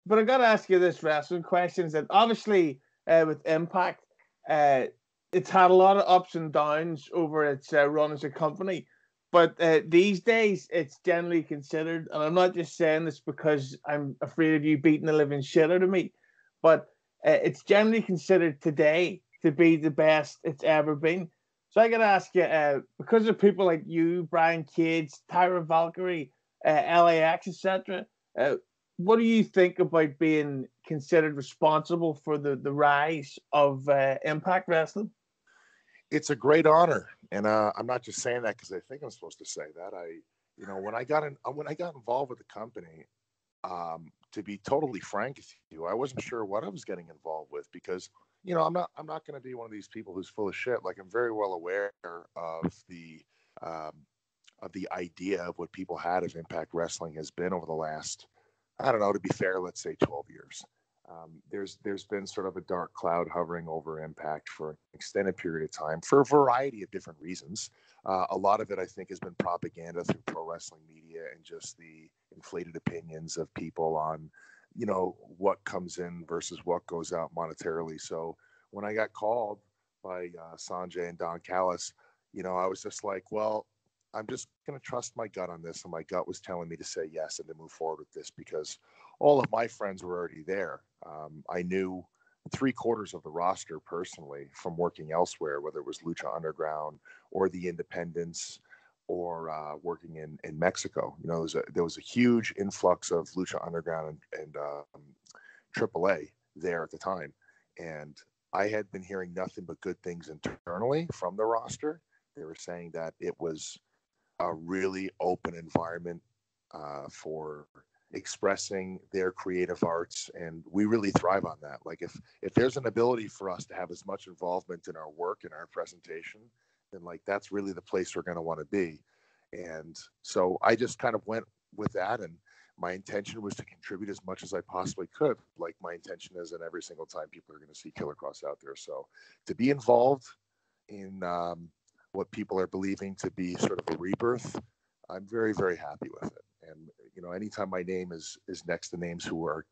but I got to ask you this wrestling questions. That obviously with Impact, uh, it's had a lot of ups and downs over its run as a company. But these days, it's generally considered, and I'm not just saying this because I'm afraid of you beating the living shit out of me, but it's generally considered today to be the best it's ever been. So I got to ask you, because of people like you, Brian Cage, Tyra Valkyrie, LAX, etc. What do you think about being considered responsible for the rise of Impact Wrestling? It's a great honor, and I'm not just saying that because I think I'm supposed to say that. When I got involved with the company, to be totally frank with you, I wasn't sure what I was getting involved with because I'm not going to be one of these people who's full of shit. Like I'm very well aware um, of the idea of what people had of Impact Wrestling has been over the last, I don't know, to be fair, let's say 12 years. There's been sort of a dark cloud hovering over Impact for an extended period of time for a variety of different reasons. A lot of it, I think, has been propaganda through pro wrestling media and just the inflated opinions of people on, what comes in versus what goes out monetarily. So when I got called by Sanjay and Don Callis, I was just like, well, I'm just going to trust my gut on this. And my gut was telling me to say yes and to move forward with this because all of my friends were already there. I knew three-quarters of the roster personally from working elsewhere, whether it was Lucha Underground or the Independents or working in Mexico. There was a huge influx of Lucha Underground and AAA there at the time. And I had been hearing nothing but good things internally from the roster. They were saying that it was a really open environment for expressing their creative arts, and we really thrive on that. Like if there's an ability for us to have as much involvement in our work and our presentation, then like that's really the place we're going to want to be. And so I just kind of went with that, and my intention was to contribute as much as I possibly could. Like my intention is, and every single time people are going to see Killer Cross out there. So to be involved in what people are believing to be sort of a rebirth, I'm very, very happy with it. And anytime my name is next to names who are,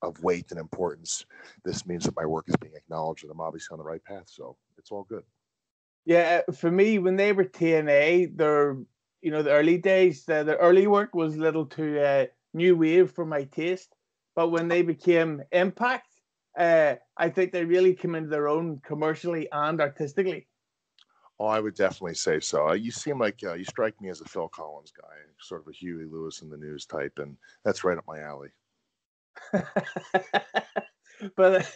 of weight and importance, this means that my work is being acknowledged and I'm obviously on the right path. So it's all good. Yeah, for me, when they were TNA, the early days, the early work was a little too new wave for my taste. But when they became Impact, I think they really came into their own commercially and artistically. Oh, I would definitely say so. You seem like you strike me as a Phil Collins guy, sort of a Huey Lewis in the news type, and that's right up my alley. But